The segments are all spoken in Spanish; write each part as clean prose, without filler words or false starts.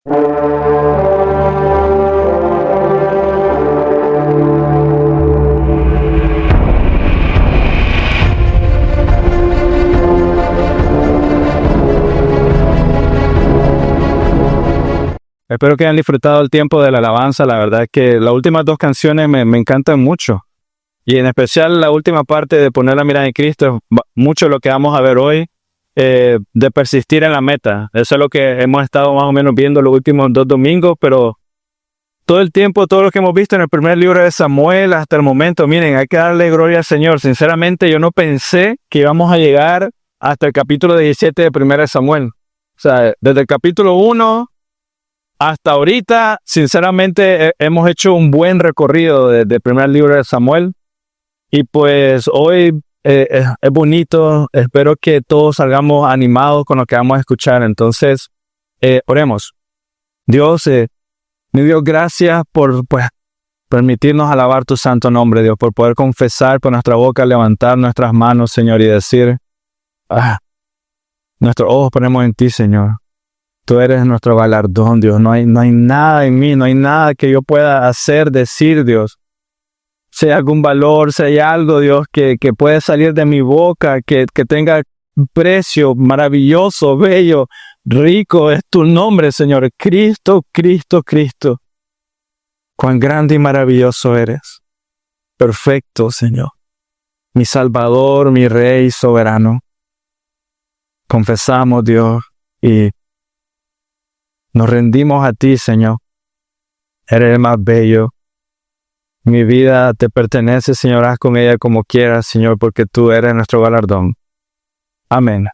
Espero que hayan disfrutado el tiempo de la alabanza. La verdad es que las últimas dos canciones me encantan mucho. Y en especial la última parte de poner la mirada en Cristo, mucho lo que vamos a ver hoy, de persistir en la meta. Eso es lo que hemos estado más o menos viendo los últimos 2 domingos, pero todo el tiempo, todo lo que hemos visto en el primer libro de Samuel hasta el momento, miren, hay que darle gloria al Señor. Sinceramente, yo no pensé que íbamos a llegar hasta el capítulo 17 de 1 Samuel. O sea, desde el capítulo 1 hasta ahorita, sinceramente, hemos hecho un buen recorrido desde el primer libro de Samuel. Y pues hoy es bonito. Espero que todos salgamos animados con lo que vamos a escuchar. Entonces, oremos. Dios, mi Dios, gracias por permitirnos alabar tu santo nombre, Dios, por poder confesar por nuestra boca, levantar nuestras manos, Señor, y decir, nuestros ojos ponemos en ti, Señor. Tú eres nuestro galardón, Dios. No hay nada en mí, no hay nada que yo pueda hacer, decir, Dios. Si hay algún valor, si hay algo, Dios, que puede salir de mi boca, que tenga precio maravilloso, bello, rico, es tu nombre, Señor. Cristo, Cristo, Cristo. Cuán grande y maravilloso eres. Perfecto, Señor. Mi Salvador, mi Rey soberano. Confesamos, Dios, y nos rendimos a ti, Señor. Eres el más bello. Mi vida te pertenece, Señor. Haz con ella como quieras, Señor, porque tú eres nuestro galardón. Amén.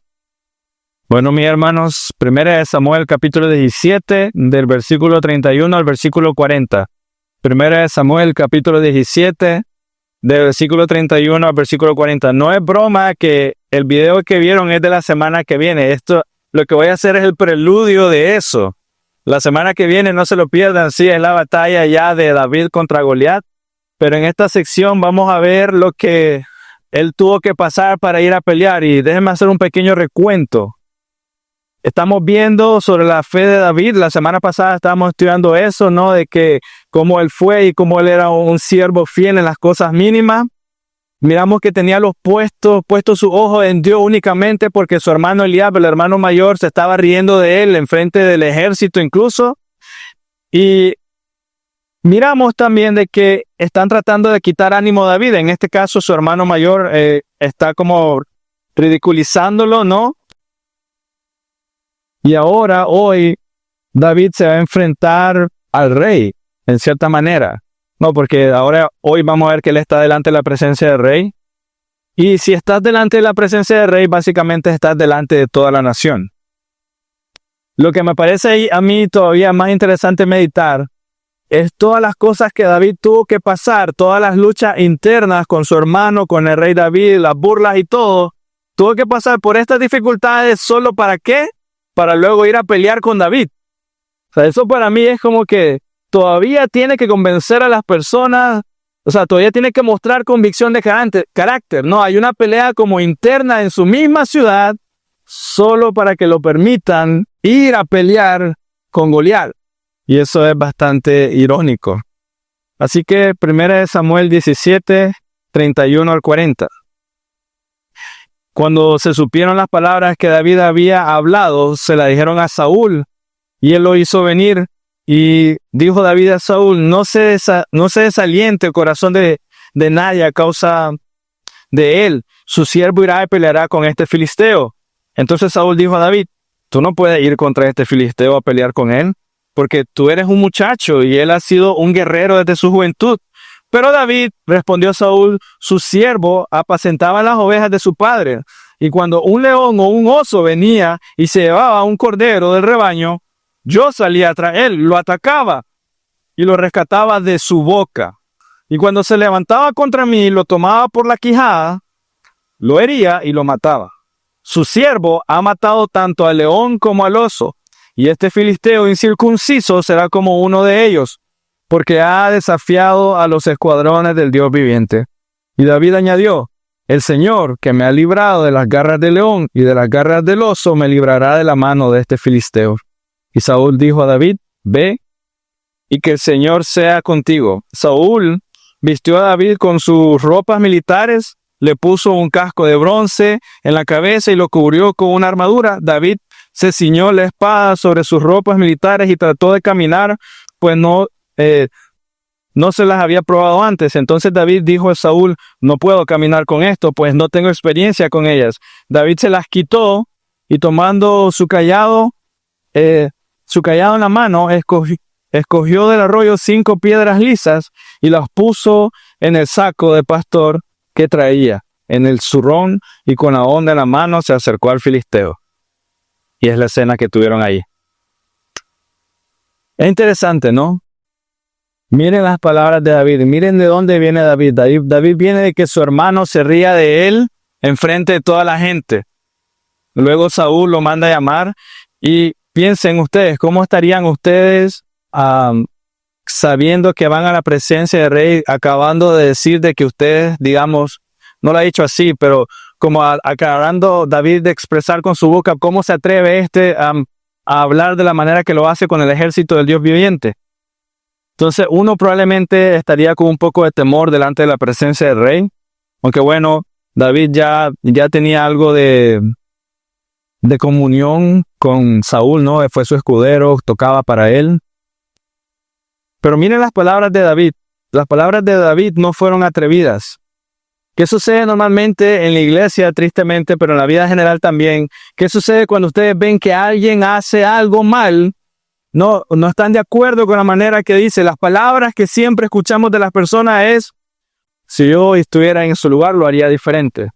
Bueno, mis hermanos, 1 Samuel, capítulo 17, del versículo 31 al versículo 40. 1 Samuel, capítulo 17, del versículo 31 al versículo 40. No es broma que el video que vieron es de la semana que viene. Lo que voy a hacer es el preludio de eso. La semana que viene, no se lo pierdan, sí, es la batalla ya de David contra Goliat. Pero en esta sección vamos a ver lo que él tuvo que pasar para ir a pelear. Y déjenme hacer un pequeño recuento. Estamos viendo sobre la fe de David. La semana pasada estábamos estudiando eso, ¿no? De que cómo él fue y cómo él era un siervo fiel en las cosas mínimas. Miramos que tenía puesto su ojo en Dios únicamente porque su hermano Eliab, el hermano mayor, se estaba riendo de él en frente del ejército incluso. Y miramos también de que están tratando de quitar ánimo a David. En este caso, su hermano mayor está como ridiculizándolo, ¿no? Y ahora, hoy, David se va a enfrentar al rey, en cierta manera. No, porque hoy vamos a ver que él está delante de la presencia del rey. Y si estás delante de la presencia del rey, básicamente estás delante de toda la nación. Lo que me parece a mí todavía más interesante meditar es todas las cosas que David tuvo que pasar, todas las luchas internas con su hermano, con el rey David, las burlas y todo. Tuvo que pasar por estas dificultades solo ¿para qué? Para luego ir a pelear con David. O sea, eso para mí es como que todavía tiene que convencer a las personas, o sea, todavía tiene que mostrar convicción de carácter. No, hay una pelea como interna en su misma ciudad, solo para que lo permitan ir a pelear con Goliat. Y eso es bastante irónico. Así que 1 Samuel 17, 31 al 40. Cuando se supieron las palabras que David había hablado, se las dijeron a Saúl, y él lo hizo venir. Y dijo David a Saúl, no se desaliente el corazón de nadie a causa de él. Su siervo irá y peleará con este filisteo. Entonces Saúl dijo a David, tú no puedes ir contra este filisteo a pelear con él, porque tú eres un muchacho y él ha sido un guerrero desde su juventud. Pero David respondió a Saúl, su siervo apacentaba las ovejas de su padre. Y cuando un león o un oso venía y se llevaba un cordero del rebaño, yo salía tras él, lo atacaba y lo rescataba de su boca. Y cuando se levantaba contra mí, lo tomaba por la quijada, lo hería y lo mataba. Su siervo ha matado tanto al león como al oso, y este filisteo incircunciso será como uno de ellos, porque ha desafiado a los escuadrones del Dios viviente. Y David añadió, el Señor, que me ha librado de las garras del león y de las garras del oso, me librará de la mano de este filisteo. Y Saúl dijo a David, ve y que el Señor sea contigo. Saúl vistió a David con sus ropas militares, le puso un casco de bronce en la cabeza y lo cubrió con una armadura. David se ciñó la espada sobre sus ropas militares y trató de caminar, pues no se las había probado antes. Entonces David dijo a Saúl, no puedo caminar con esto, pues no tengo experiencia con ellas. David se las quitó y tomando su cayado en la mano, escogió del arroyo 5 piedras lisas y las puso en el saco de pastor que traía, en el zurrón, y con la honda en la mano se acercó al filisteo. Y es la escena que tuvieron ahí. Es interesante, ¿no? Miren las palabras de David, miren de dónde viene David. David viene de que su hermano se ría de él enfrente de toda la gente. Luego Saúl lo manda a llamar y piensen ustedes, ¿cómo estarían ustedes sabiendo que van a la presencia del rey, acabando de decir de que ustedes, digamos, no lo ha dicho así, pero como aclarando David de expresar con su boca cómo se atreve a hablar de la manera que lo hace con el ejército del Dios viviente? Entonces uno probablemente estaría con un poco de temor delante de la presencia del rey, aunque bueno, David ya tenía algo de comunión con Saúl, ¿no? Fue su escudero, tocaba para él. Pero miren las palabras de David. Las palabras de David no fueron atrevidas. ¿Qué sucede normalmente en la iglesia, tristemente, pero en la vida general también? ¿Qué sucede cuando ustedes ven que alguien hace algo mal? No están de acuerdo con la manera que dice. Las palabras que siempre escuchamos de las personas es, si yo estuviera en su lugar, lo haría diferente.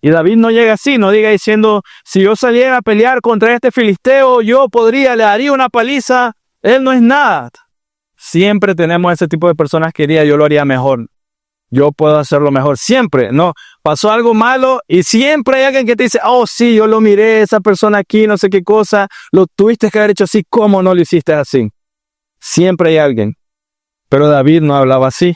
Y David no llega así, no diga diciendo, si yo saliera a pelear contra este filisteo, le daría una paliza. Él no es nada. Siempre tenemos ese tipo de personas que dirían, yo lo haría mejor. Yo puedo hacerlo mejor. Siempre, ¿no? Pasó algo malo y siempre hay alguien que te dice, oh sí, yo lo miré, esa persona aquí, no sé qué cosa, lo tuviste que haber hecho así, ¿cómo no lo hiciste así? Siempre hay alguien. Pero David no hablaba así.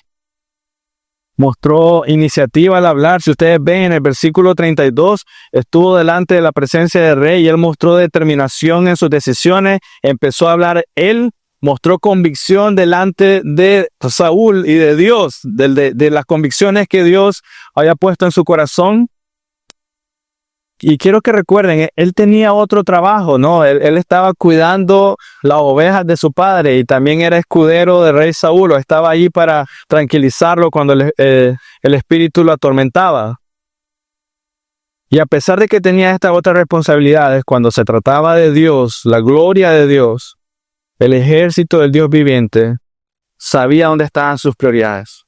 Mostró iniciativa al hablar. Si ustedes ven en el versículo 32, estuvo delante de la presencia del rey y él mostró determinación en sus decisiones. Empezó a hablar él. Mostró convicción delante de Saúl y de Dios, de las convicciones que Dios había puesto en su corazón. Y quiero que recuerden, él tenía otro trabajo, ¿no? Él estaba cuidando las ovejas de su padre y también era escudero del rey Saúl. Estaba allí para tranquilizarlo cuando el espíritu lo atormentaba. Y a pesar de que tenía estas otras responsabilidades, cuando se trataba de Dios, la gloria de Dios, el ejército del Dios viviente sabía dónde estaban sus prioridades.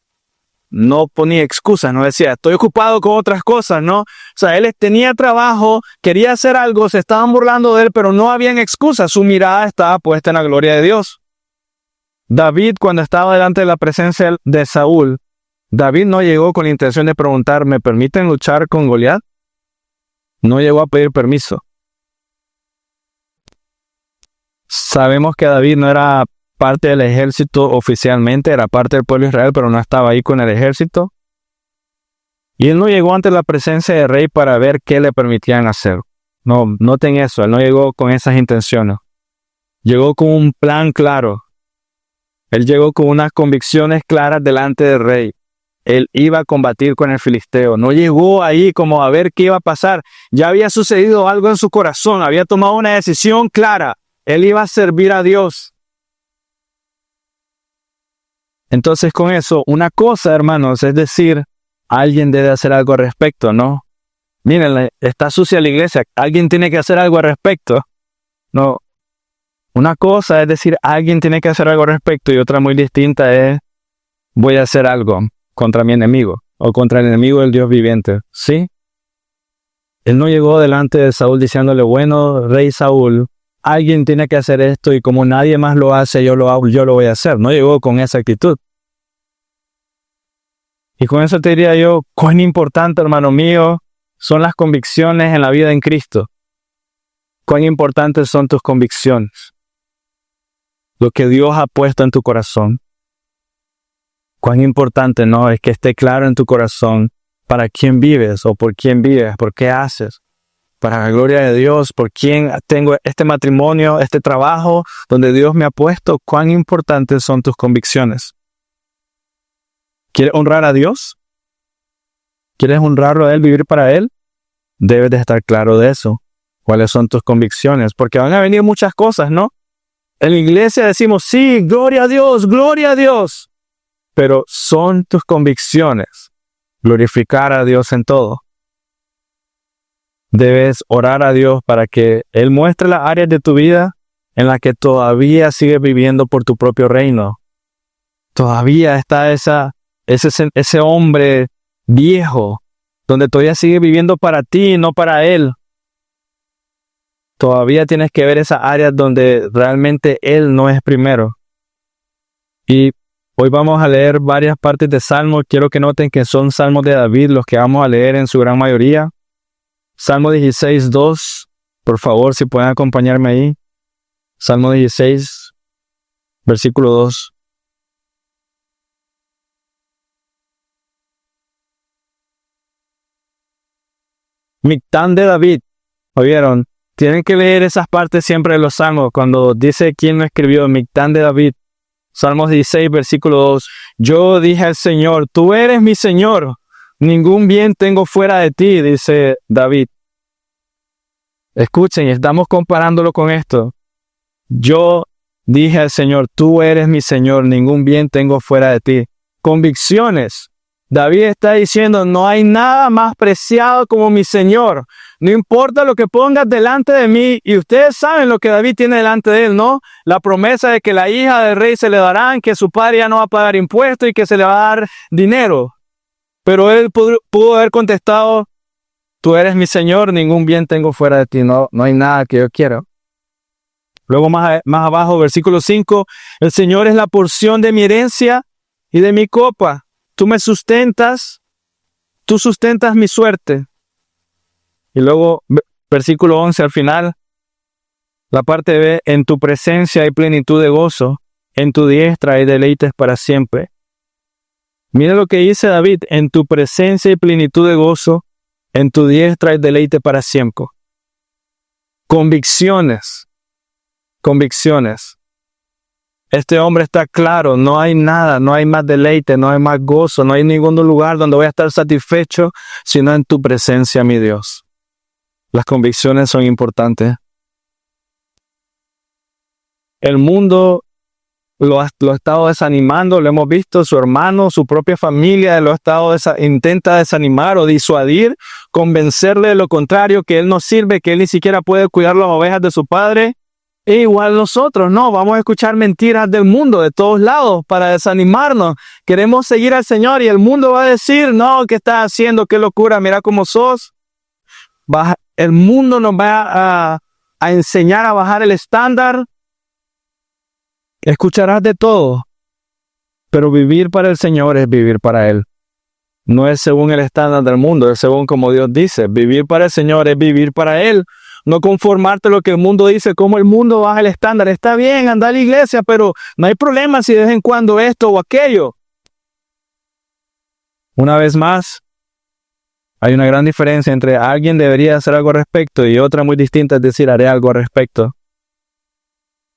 No ponía excusas, no decía, estoy ocupado con otras cosas, ¿no? O sea, él tenía trabajo, quería hacer algo, se estaban burlando de él, pero no habían excusas. Su mirada estaba puesta en la gloria de Dios. David, cuando estaba delante de la presencia de Saúl, David no llegó con la intención de preguntar, ¿me permiten luchar con Goliat? No llegó a pedir permiso. Sabemos que David no era parte del ejército oficialmente, era parte del pueblo de Israel, pero no estaba ahí con el ejército. Y él no llegó ante la presencia del rey para ver qué le permitían hacer. No, noten eso, él no llegó con esas intenciones. Llegó con un plan claro. Él llegó con unas convicciones claras delante del rey. Él iba a combatir con el filisteo. No llegó ahí como a ver qué iba a pasar. Ya había sucedido algo en su corazón, había tomado una decisión clara. Él iba a servir a Dios. Entonces con eso, una cosa, hermanos, es decir, alguien debe hacer algo al respecto, ¿no? Miren, está sucia la iglesia, alguien tiene que hacer algo al respecto. No, una cosa es decir, alguien tiene que hacer algo al respecto y otra muy distinta es, voy a hacer algo contra mi enemigo o contra el enemigo del Dios viviente, ¿sí? Él no llegó delante de Saúl diciéndole, bueno, rey Saúl, alguien tiene que hacer esto y como nadie más lo hace, yo lo hago, yo lo voy a hacer. No llegó con esa actitud. Y con eso te diría yo, cuán importante, hermano mío, son las convicciones en la vida en Cristo. Cuán importantes son tus convicciones. Lo que Dios ha puesto en tu corazón. Cuán importante, ¿no? Es que esté claro en tu corazón para quién vives o por quién vives, por qué haces. para la gloria de Dios, por quién tengo este matrimonio, este trabajo donde Dios me ha puesto, cuán importantes son tus convicciones. ¿Quieres honrar a Dios? ¿Quieres honrarlo a Él, vivir para Él? Debes de estar claro de eso. ¿Cuáles son tus convicciones? Porque van a venir muchas cosas, ¿no? En la iglesia decimos, sí, gloria a Dios. Pero son tus convicciones glorificar a Dios en todo. Debes orar a Dios para que Él muestre las áreas de tu vida en las que todavía sigues viviendo por tu propio reino. Todavía está ese hombre viejo, donde todavía sigue viviendo para ti y no para Él. Todavía tienes que ver esas áreas donde realmente Él no es primero. Y hoy vamos a leer varias partes de Salmos. Quiero que noten que son Salmos de David los que vamos a leer en su gran mayoría. Salmo 16, 2. Por favor, si pueden acompañarme ahí. Salmo 16, versículo 2. Mictán de David. ¿Oyeron? Tienen que leer esas partes siempre de los salmos. Cuando dice quién lo escribió, Mictán de David. Salmos 16, versículo 2. Yo dije al Señor, tú eres mi Señor. Ningún bien tengo fuera de ti, dice David. Escuchen, estamos comparándolo con esto. Yo dije al Señor, tú eres mi Señor. Ningún bien tengo fuera de ti. Convicciones. David está diciendo, no hay nada más preciado como mi Señor. No importa lo que pongas delante de mí. Y ustedes saben lo que David tiene delante de él, ¿no? La promesa de que la hija del rey se le darán, que su padre ya no va a pagar impuestos y que se le va a dar dinero. Pero él pudo haber contestado, tú eres mi Señor, ningún bien tengo fuera de ti. No hay nada que yo quiera. Luego más abajo, versículo 5, el Señor es la porción de mi herencia y de mi copa. Tú me sustentas, tú sustentas mi suerte. Y luego, versículo 11 al final, la parte B, en tu presencia hay plenitud de gozo, en tu diestra hay deleites para siempre. Mira lo que dice David, en tu presencia hay plenitud de gozo, en tu diestra hay deleite para siempre. Convicciones. Este hombre está claro, no hay nada, no hay más deleite, no hay más gozo, no hay ningún lugar donde voy a estar satisfecho, sino en tu presencia, mi Dios. Las convicciones son importantes. El mundo lo ha estado desanimando, lo hemos visto, su hermano, su propia familia lo ha estado intenta desanimar o disuadir, convencerle de lo contrario, que él no sirve, que él ni siquiera puede cuidar las ovejas de su padre. E igual nosotros, no, vamos a escuchar mentiras del mundo de todos lados para desanimarnos. Queremos seguir al Señor y el mundo va a decir, no, ¿qué estás haciendo? ¡Qué locura! Mira cómo sos. El mundo nos va a enseñar a bajar el estándar. Escucharás de todo, pero vivir para el Señor es vivir para Él. No es según el estándar del mundo, es según como Dios dice. Vivir para el Señor es vivir para Él. No conformarte a lo que el mundo dice, como el mundo baja el estándar. Está bien andar a la iglesia, pero no hay problema si de vez en cuando esto o aquello. Una vez más, hay una gran diferencia entre alguien debería hacer algo al respecto y otra muy distinta, es decir, haré algo al respecto.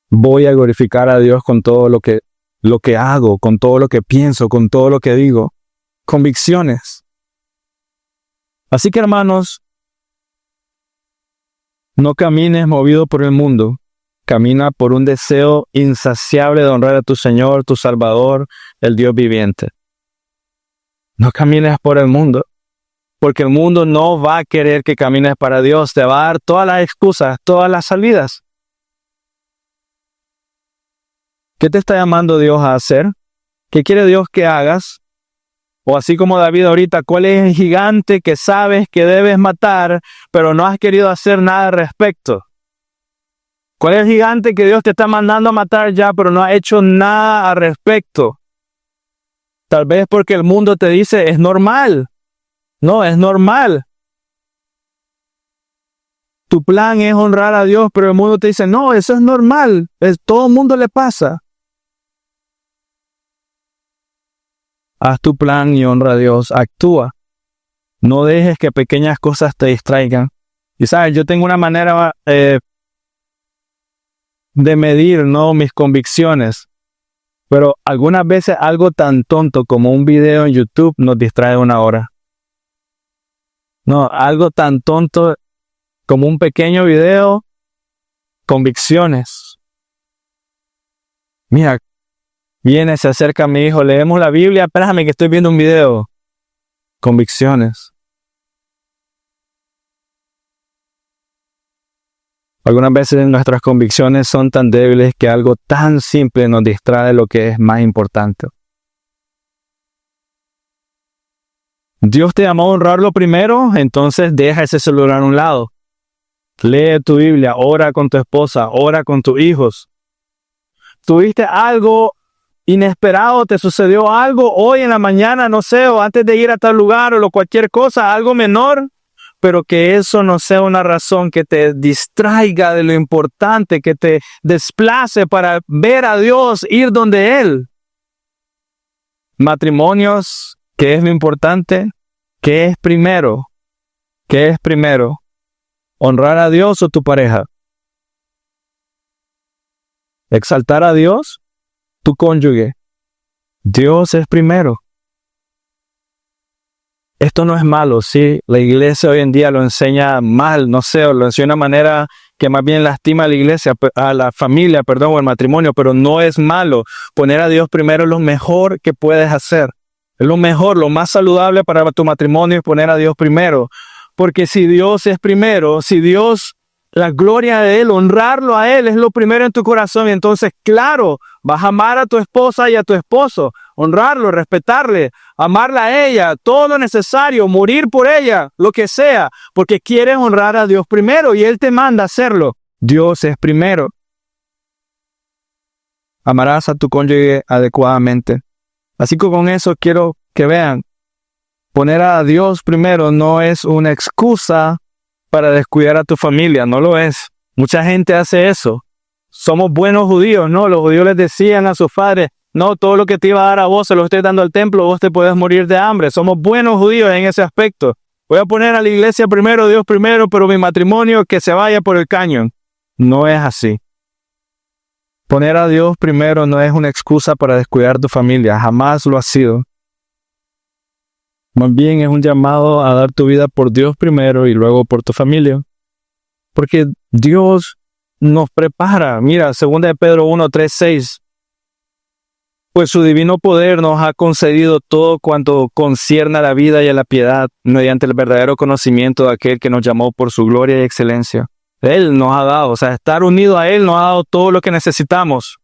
Voy a glorificar a Dios con todo lo que hago, con todo lo que pienso, con todo lo que digo. Convicciones. Así que, hermanos, no camines movido por el mundo. Camina por un deseo insaciable de honrar a tu Señor, tu Salvador, el Dios viviente. No camines por el mundo, porque el mundo no va a querer que camines para Dios. Te va a dar todas las excusas, todas las salidas. ¿Qué te está llamando Dios a hacer? ¿Qué quiere Dios que hagas? O así como David ahorita, ¿cuál es el gigante que sabes que debes matar, pero no has querido hacer nada al respecto? ¿Cuál es el gigante que Dios te está mandando a matar ya, pero no has hecho nada al respecto? Tal vez porque el mundo te dice, es normal. No, es normal. Tu plan es honrar a Dios, pero el mundo te dice, no, eso es normal. Todo el mundo le pasa. Haz tu plan y honra a Dios. Actúa. No dejes que pequeñas cosas te distraigan. Y sabes, yo tengo una manera de medir, ¿no?, mis convicciones. Pero algunas veces algo tan tonto como un video en YouTube nos distrae 1 hora. No, algo tan tonto como un pequeño video, convicciones. Mira, viene, se acerca mi hijo, leemos la Biblia, espérame que estoy viendo un video. Convicciones. Algunas veces nuestras convicciones son tan débiles que algo tan simple nos distrae de lo que es más importante. Dios te llamó a honrarlo primero, entonces deja ese celular a un lado. Lee tu Biblia, ora con tu esposa, ora con tus hijos. ¿Tuviste algo inesperado? ¿Te sucedió algo hoy en la mañana, no sé, o antes de ir a tal lugar o cualquier cosa, algo menor? Pero que eso no sea una razón que te distraiga de lo importante, que te desplace para ver a Dios, ir donde Él. Matrimonios, ¿qué es lo importante? ¿Qué es primero? ¿Qué es primero? ¿Honrar a Dios o tu pareja? ¿Exaltar a Dios? Tu cónyuge. Dios es primero. Esto no es malo, sí. La iglesia hoy en día lo enseña mal, no sé, o lo enseña de una manera que más bien lastima a la iglesia, a la familia, perdón, o al matrimonio, pero no es malo. Poner a Dios primero es lo mejor que puedes hacer. Es lo mejor, lo más saludable para tu matrimonio es poner a Dios primero. Porque si Dios es primero, si Dios, la gloria de Él, honrarlo a Él es lo primero en tu corazón, y entonces, claro, vas a amar a tu esposa y a tu esposo, honrarlo, respetarle, amarla a ella, todo lo necesario, morir por ella, lo que sea, porque quieres honrar a Dios primero y Él te manda a hacerlo. Dios es primero. Amarás a tu cónyuge adecuadamente. Así que con eso quiero que vean, poner a Dios primero no es una excusa para descuidar a tu familia, no lo es. Mucha gente hace eso. Somos buenos judíos, ¿no? Los judíos les decían a sus padres, no, todo lo que te iba a dar a vos se lo estoy dando al templo, vos te puedes morir de hambre. Somos buenos judíos en ese aspecto. Voy a poner a la iglesia primero, Dios primero, pero mi matrimonio que se vaya por el cañón. No es así. Poner a Dios primero no es una excusa para descuidar tu familia, jamás lo ha sido. Más bien es un llamado a dar tu vida por Dios primero y luego por tu familia. Porque Dios nos prepara. Mira, 2 de Pedro 1, 3, 6. Pues su divino poder nos ha concedido todo cuanto concierne a la vida y a la piedad, mediante el verdadero conocimiento de aquel que nos llamó por su gloria y excelencia. Él nos ha dado, o sea, estar unido a Él nos ha dado todo lo que necesitamos.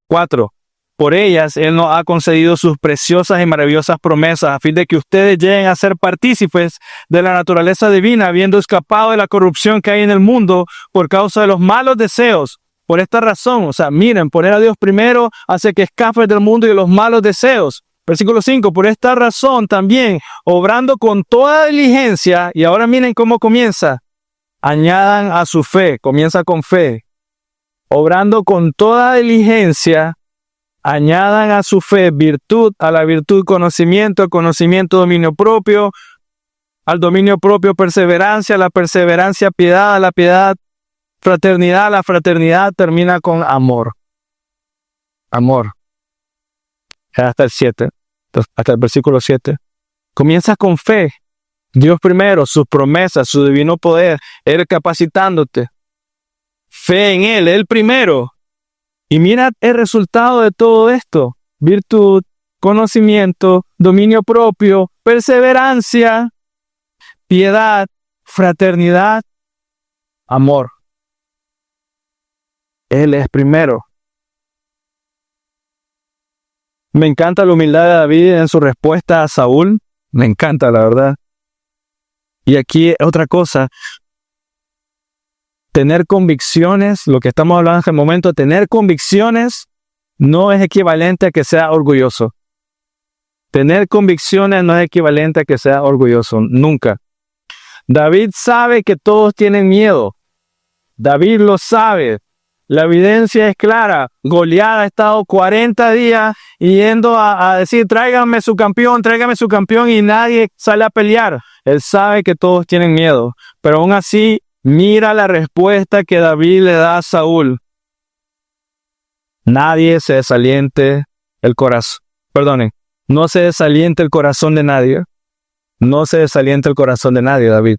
4. Por ellas, Él nos ha concedido sus preciosas y maravillosas promesas, a fin de que ustedes lleguen a ser partícipes de la naturaleza divina, habiendo escapado de la corrupción que hay en el mundo por causa de los malos deseos. Por esta razón, o sea, miren, poner a Dios primero hace que escapes del mundo y de los malos deseos. Versículo 5, por esta razón también, obrando con toda diligencia, y ahora miren cómo comienza, añadan a su fe, comienza con fe, obrando con toda diligencia, añadan a su fe virtud, a la virtud conocimiento, conocimiento dominio propio, al dominio propio perseverancia, a la perseverancia piedad, a la piedad fraternidad, la fraternidad termina con amor. Amor. Hasta el 7, hasta el versículo 7. Comienza con fe. Dios primero, sus promesas, su divino poder, Él capacitándote. Fe en Él primero. Y mira el resultado de todo esto. Virtud, conocimiento, dominio propio, perseverancia, piedad, fraternidad, amor. Él es primero. Me encanta la humildad de David en su respuesta a Saúl. Me encanta, la verdad. Y aquí otra cosa. Tener convicciones, lo que estamos hablando en este momento, tener convicciones no es equivalente a que sea orgulloso. Tener convicciones no es equivalente a que sea orgulloso, nunca. David sabe que todos tienen miedo. David lo sabe. La evidencia es clara. Goliat ha estado 40 días yendo a decir, tráigame su campeón, y nadie sale a pelear. Él sabe que todos tienen miedo, pero aún así Mira la respuesta que David le da a Saúl. Nadie se desaliente el corazón. Perdonen, no se desaliente el corazón de nadie. No se desaliente el corazón de nadie, David.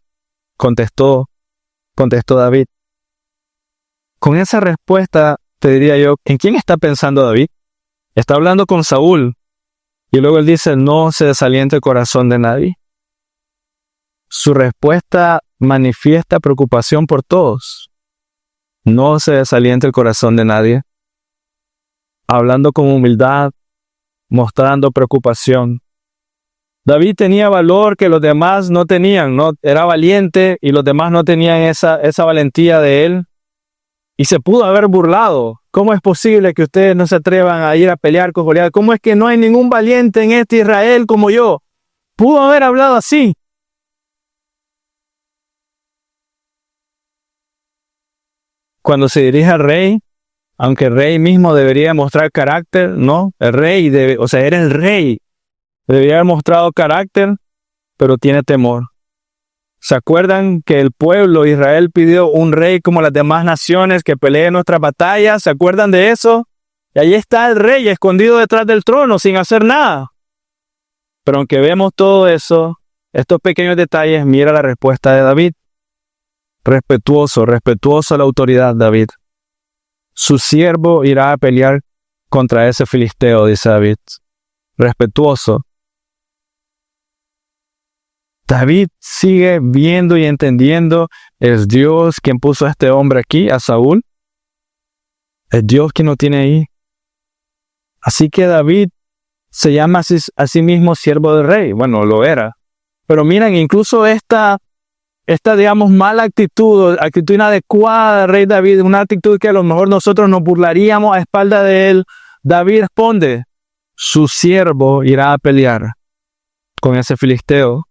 Contestó David. Con esa respuesta te diría yo, ¿en quién está pensando David? Está hablando con Saúl. Y luego él dice, no se desaliente el corazón de nadie. Su respuesta manifiesta preocupación por todos. No se desaliente el corazón de nadie. Hablando con humildad, mostrando preocupación. David tenía valor que los demás no tenían, ¿no? Era valiente y los demás no tenían esa valentía de él. Y se pudo haber burlado. ¿Cómo es posible que ustedes no se atrevan a ir a pelear con Goliat? ¿Cómo es que no hay ningún valiente en este Israel como yo? Pudo haber hablado así. Cuando se dirige al rey, aunque el rey mismo debería mostrar carácter, no, el rey era el rey. Debería haber mostrado carácter, pero tiene temor. ¿Se acuerdan que el pueblo de Israel pidió un rey como las demás naciones que pelee nuestras batallas? ¿Se acuerdan de eso? Y ahí está el rey escondido detrás del trono sin hacer nada. Pero aunque vemos todo eso, estos pequeños detalles, mira la respuesta de David. Respetuoso a la autoridad, David. Su siervo irá a pelear contra ese filisteo, dice David. Respetuoso. David sigue viendo y entendiendo, es Dios quien puso a este hombre aquí, a Saúl. Es Dios quien lo tiene ahí. Así que David se llama a sí mismo siervo del rey. Bueno, lo era. Pero miren, incluso esta digamos, mala actitud inadecuada del rey David, una actitud que a lo mejor nosotros nos burlaríamos a espalda de él, David responde, su siervo irá a pelear con ese filisteo.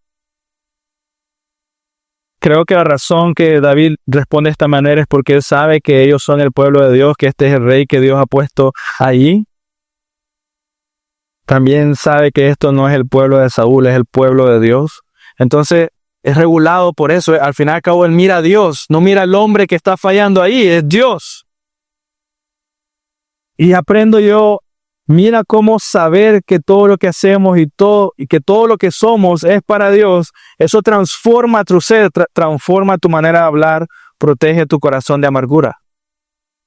Creo que la razón que David responde de esta manera es porque él sabe que ellos son el pueblo de Dios, que este es el rey que Dios ha puesto allí. También sabe que esto no es el pueblo de Saúl, es el pueblo de Dios. Entonces, es regulado por eso. Al final y al cabo, él mira a Dios, no mira al hombre que está fallando ahí, es Dios. Y aprendo yo, mira cómo saber que todo lo que hacemos y que todo lo que somos es para Dios. Eso transforma tu ser, transforma tu manera de hablar, protege tu corazón de amargura.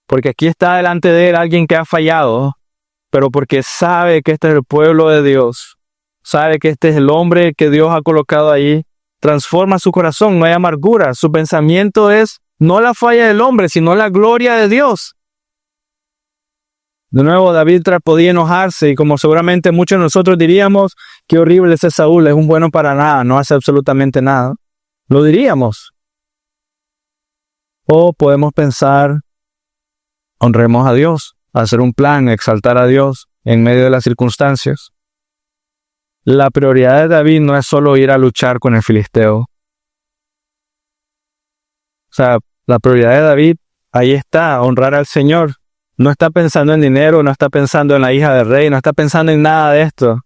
Porque aquí está delante de él alguien que ha fallado, pero porque sabe que este es el pueblo de Dios, sabe que este es el hombre que Dios ha colocado ahí, transforma su corazón, no hay amargura. Su pensamiento es no la falla del hombre, sino la gloria de Dios. De nuevo, David podía enojarse y como seguramente muchos de nosotros diríamos, qué horrible ese Saúl, es un bueno para nada, no hace absolutamente nada. Lo diríamos. O podemos pensar, honremos a Dios, hacer un plan, exaltar a Dios en medio de las circunstancias. La prioridad de David no es solo ir a luchar con el filisteo. O sea, la prioridad de David, ahí está, honrar al Señor. No está pensando en dinero, no está pensando en la hija del rey, no está pensando en nada de esto.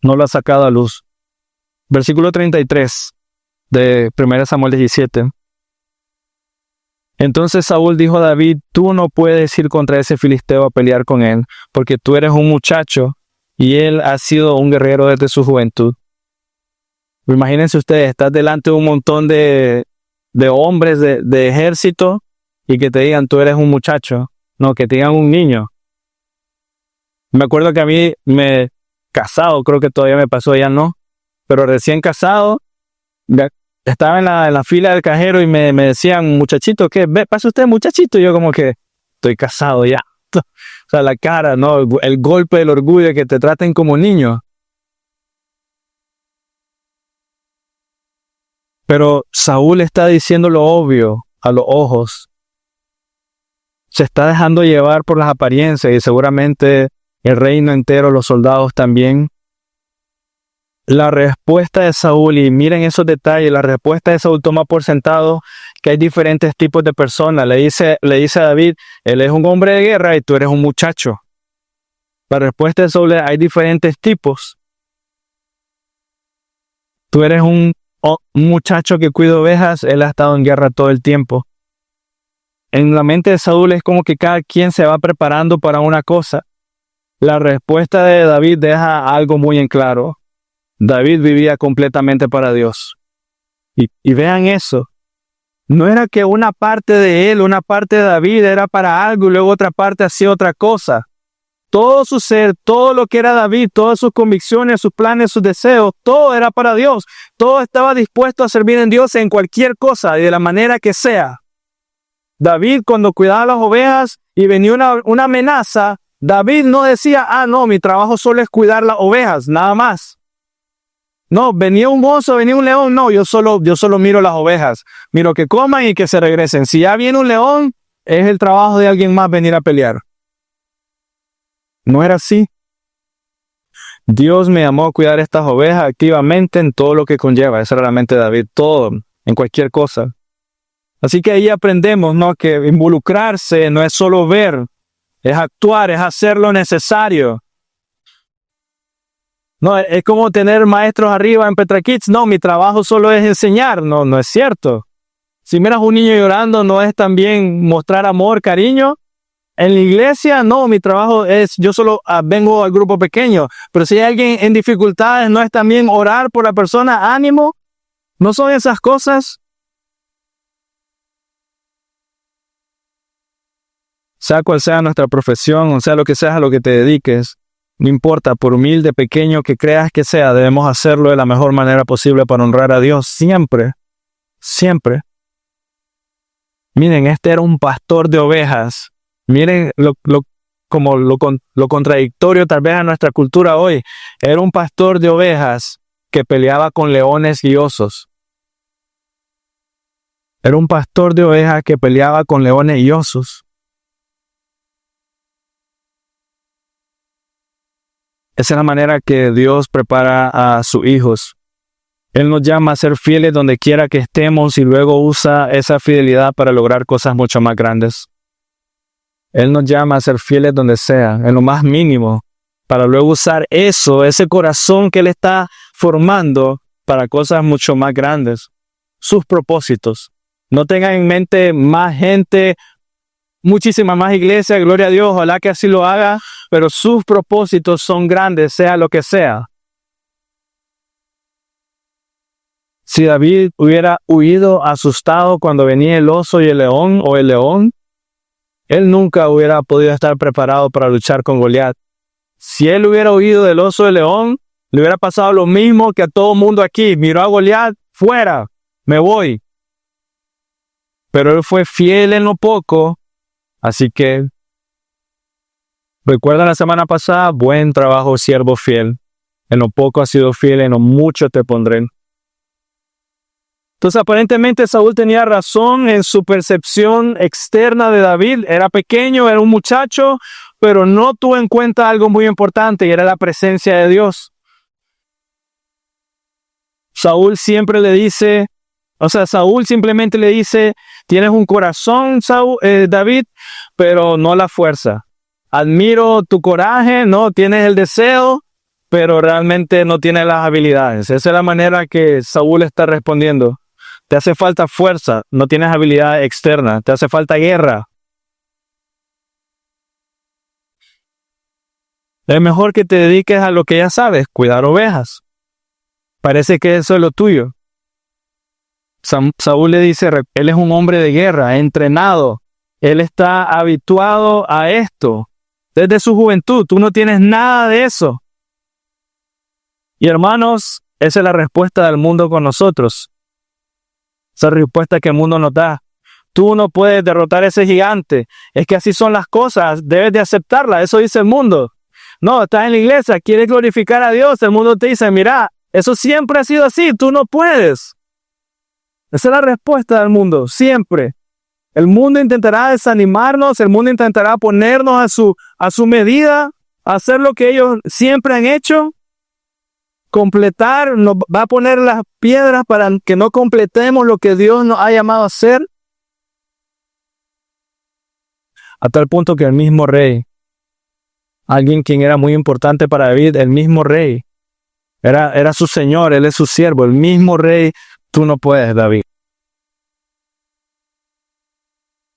No lo ha sacado a luz. Versículo 33 de 1 Samuel 17. Entonces Saúl dijo a David, tú no puedes ir contra ese filisteo a pelear con él, porque tú eres un muchacho y él ha sido un guerrero desde su juventud. Imagínense ustedes, estás delante de un montón de hombres de ejército y que te digan tú eres un muchacho, no, que te digan un niño. Me acuerdo que a mí casado, creo que todavía me pasó, ya no, pero recién casado, estaba en la fila del cajero y me decían, muchachito, ¿qué? ¿Pasa usted, muchachito? Y yo como que, estoy casado ya. O sea, la cara, ¿no? El golpe del orgullo de que te traten como niño. Pero Saúl está diciendo lo obvio a los ojos. Se está dejando llevar por las apariencias y seguramente el reino entero, los soldados también. La respuesta de Saúl, y miren esos detalles, la respuesta de Saúl toma por sentado que hay diferentes tipos de personas. Le dice a David, él es un hombre de guerra y tú eres un muchacho. La respuesta de Saúl es, hay diferentes tipos. Tú eres un un muchacho que cuida ovejas, él ha estado en guerra todo el tiempo. En la mente de Saúl es como que cada quien se va preparando para una cosa. La respuesta de David deja algo muy en claro. David vivía completamente para Dios. Y vean eso. No era que una parte de él, una parte de David era para algo y luego otra parte hacía otra cosa. Todo su ser, todo lo que era David, todas sus convicciones, sus planes, sus deseos, todo era para Dios. Todo estaba dispuesto a servir en Dios en cualquier cosa y de la manera que sea. David, cuando cuidaba las ovejas y venía una amenaza, David no decía, no, mi trabajo solo es cuidar las ovejas, nada más. No, venía un oso, venía un león, no, yo solo miro las ovejas, miro que coman y que se regresen. Si ya viene un león, es el trabajo de alguien más venir a pelear. No era así. Dios me llamó a cuidar estas ovejas activamente en todo lo que conlleva. Esa era la mente de David, todo, en cualquier cosa. Así que ahí aprendemos, ¿no? Que involucrarse no es solo ver, es actuar, es hacer lo necesario. No, es como tener maestros arriba en Petra Kids. No, mi trabajo solo es enseñar. No, no es cierto. Si miras a un niño llorando, ¿no es también mostrar amor, cariño? En la iglesia, no, mi trabajo es, yo solo vengo al grupo pequeño. Pero si hay alguien en dificultades, ¿no es también orar por la persona, ánimo? ¿No son esas cosas? Sea cual sea nuestra profesión, o sea lo que seas a lo que te dediques, no importa, por humilde, pequeño que creas que sea, debemos hacerlo de la mejor manera posible para honrar a Dios, siempre, siempre. Miren, este era un pastor de ovejas. Miren lo contradictorio tal vez a nuestra cultura hoy. Era un pastor de ovejas que peleaba con leones y osos. Era un pastor de ovejas que peleaba con leones y osos. Esa es la manera que Dios prepara a sus hijos. Él nos llama a ser fieles donde quiera que estemos y luego usa esa fidelidad para lograr cosas mucho más grandes. Él nos llama a ser fieles donde sea, en lo más mínimo, para luego usar eso, ese corazón que Él está formando para cosas mucho más grandes. Sus propósitos. No tengan en mente más gente, muchísima más iglesia, gloria a Dios, ojalá que así lo haga, pero sus propósitos son grandes, sea lo que sea. Si David hubiera huido asustado cuando venía el oso y el león, o el león, él nunca hubiera podido estar preparado para luchar con Goliat. Si él hubiera huido del oso y el león, le hubiera pasado lo mismo que a todo mundo aquí. Miró a Goliat, fuera, me voy. Pero él fue fiel en lo poco, así que, recuerda la semana pasada, buen trabajo, siervo fiel. En lo poco has sido fiel, en lo mucho te pondré. Entonces, aparentemente Saúl tenía razón en su percepción externa de David. Era pequeño, era un muchacho, pero no tuvo en cuenta algo muy importante y era la presencia de Dios. Saúl simplemente le dice, tienes un corazón, David, pero no la fuerza. Admiro tu coraje, no tienes el deseo, pero realmente no tienes las habilidades. Esa es la manera que Saúl está respondiendo. Te hace falta fuerza, no tienes habilidad externa, te hace falta guerra. Es mejor que te dediques a lo que ya sabes, cuidar ovejas. Parece que eso es lo tuyo. Saúl le dice, él es un hombre de guerra, entrenado. Él está habituado a esto. Desde su juventud, tú no tienes nada de eso. Y hermanos, esa es la respuesta del mundo con nosotros. Esa respuesta que el mundo nos da. Tú no puedes derrotar a ese gigante. Es que así son las cosas. Debes de aceptarla. Eso dice el mundo. No, estás en la iglesia, quieres glorificar a Dios. El mundo te dice, mira, eso siempre ha sido así. Tú no puedes. Esa es la respuesta del mundo. Siempre. El mundo intentará desanimarnos. El mundo intentará ponernos a su medida. Hacer lo que ellos siempre han hecho. Completar, nos va a poner las piedras para que no completemos lo que Dios nos ha llamado a hacer. A tal punto que el mismo rey, alguien quien era muy importante para David, el mismo rey, era su señor, él es su siervo, el mismo rey tú no puedes, David.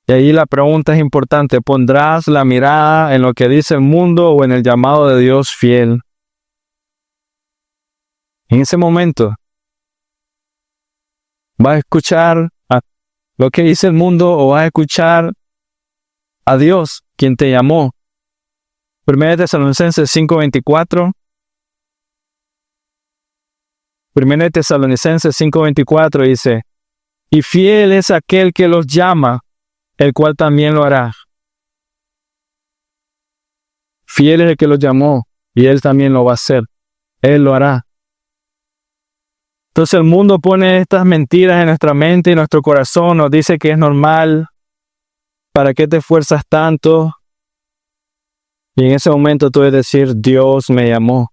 Y ahí la pregunta es importante, ¿pondrás la mirada en lo que dice el mundo o en el llamado de Dios fiel? En ese momento, ¿vas a escuchar a lo que dice el mundo o vas a escuchar a Dios, quien te llamó? 1 Tesalonicenses 5:24. 1 Tesalonicenses 5:24 dice, y fiel es aquel que los llama, el cual también lo hará. Fiel es el que los llamó y Él también lo va a hacer. Él lo hará. Entonces el mundo pone estas mentiras en nuestra mente y nuestro corazón, nos dice que es normal. ¿Para qué te esfuerzas tanto? Y en ese momento tú debes decir, Dios me llamó.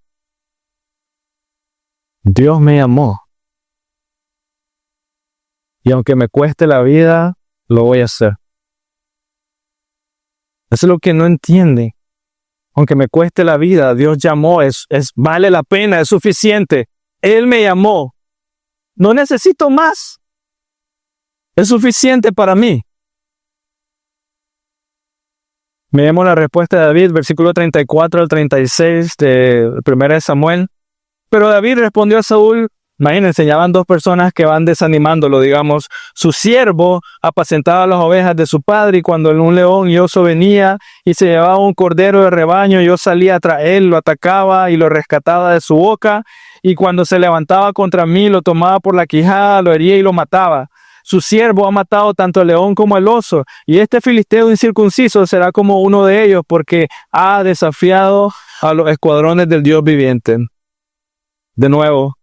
Dios me llamó. Y aunque me cueste la vida, lo voy a hacer. Eso es lo que no entienden. Aunque me cueste la vida, Dios llamó, vale la pena, es suficiente. Él me llamó. No necesito más. Es suficiente para mí. Miremos la respuesta de David, versículo 34 al 36 de 1 Samuel. Pero David respondió a Saúl, imagínense, ya van dos personas que van desanimándolo, digamos. Su siervo apacentaba las ovejas de su padre y cuando un león y oso venía y se llevaba un cordero de rebaño, yo salía tras él, lo atacaba y lo rescataba de su boca. Y cuando se levantaba contra mí, lo tomaba por la quijada, lo hería y lo mataba. Su siervo ha matado tanto el león como el oso, y este filisteo incircunciso será como uno de ellos, porque ha desafiado a los escuadrones del Dios viviente. De nuevo,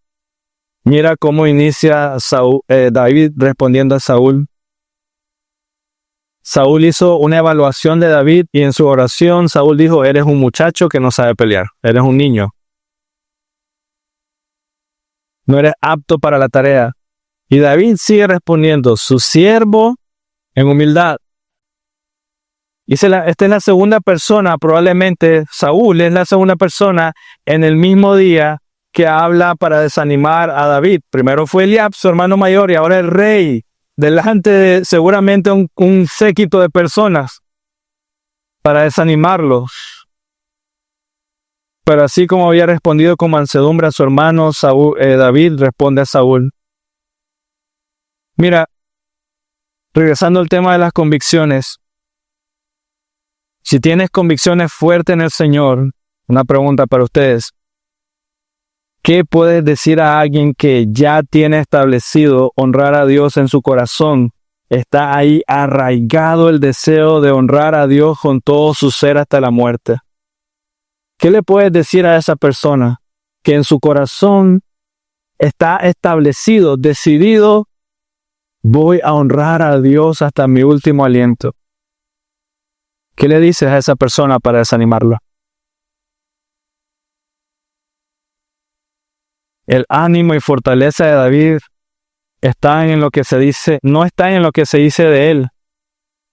mira cómo inicia David respondiendo a Saúl. Saúl hizo una evaluación de David y en su oración Saúl dijo, eres un muchacho que no sabe pelear, eres un niño. No eres apto para la tarea. Y David sigue respondiendo, su siervo en humildad. Y esta es la segunda persona, probablemente Saúl es la segunda persona en el mismo día que habla para desanimar a David. Primero fue Eliab, su hermano mayor, y ahora el rey, delante de seguramente un séquito de personas para desanimarlos. Pero así como había respondido con mansedumbre a su hermano, David responde a Saúl. Mira, regresando al tema de las convicciones, si tienes convicciones fuertes en el Señor, una pregunta para ustedes, ¿qué puedes decir a alguien que ya tiene establecido honrar a Dios en su corazón? Está ahí arraigado el deseo de honrar a Dios con todo su ser hasta la muerte. ¿Qué le puedes decir a esa persona que en su corazón está establecido, decidido, voy a honrar a Dios hasta mi último aliento? ¿Qué le dices a esa persona para desanimarla? El ánimo y fortaleza de David están en lo que se dice, no están en lo que se dice de él,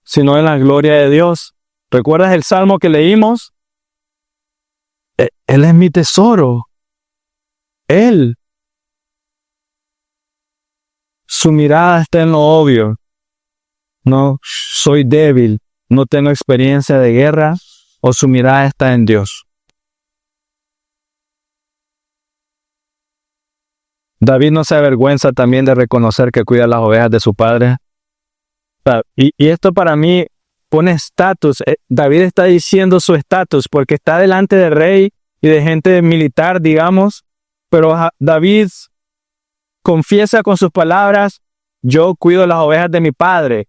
sino en la gloria de Dios. ¿Recuerdas el salmo que leímos? Él es mi tesoro. Él. Su mirada está en lo obvio. No, soy débil, no tengo experiencia de guerra, o su mirada está en Dios. David no se avergüenza también de reconocer que cuida las ovejas de su padre. Y esto para mí pone estatus. David está diciendo su estatus porque está delante del rey y de gente militar, digamos. Pero David confiesa con sus palabras, yo cuido las ovejas de mi padre.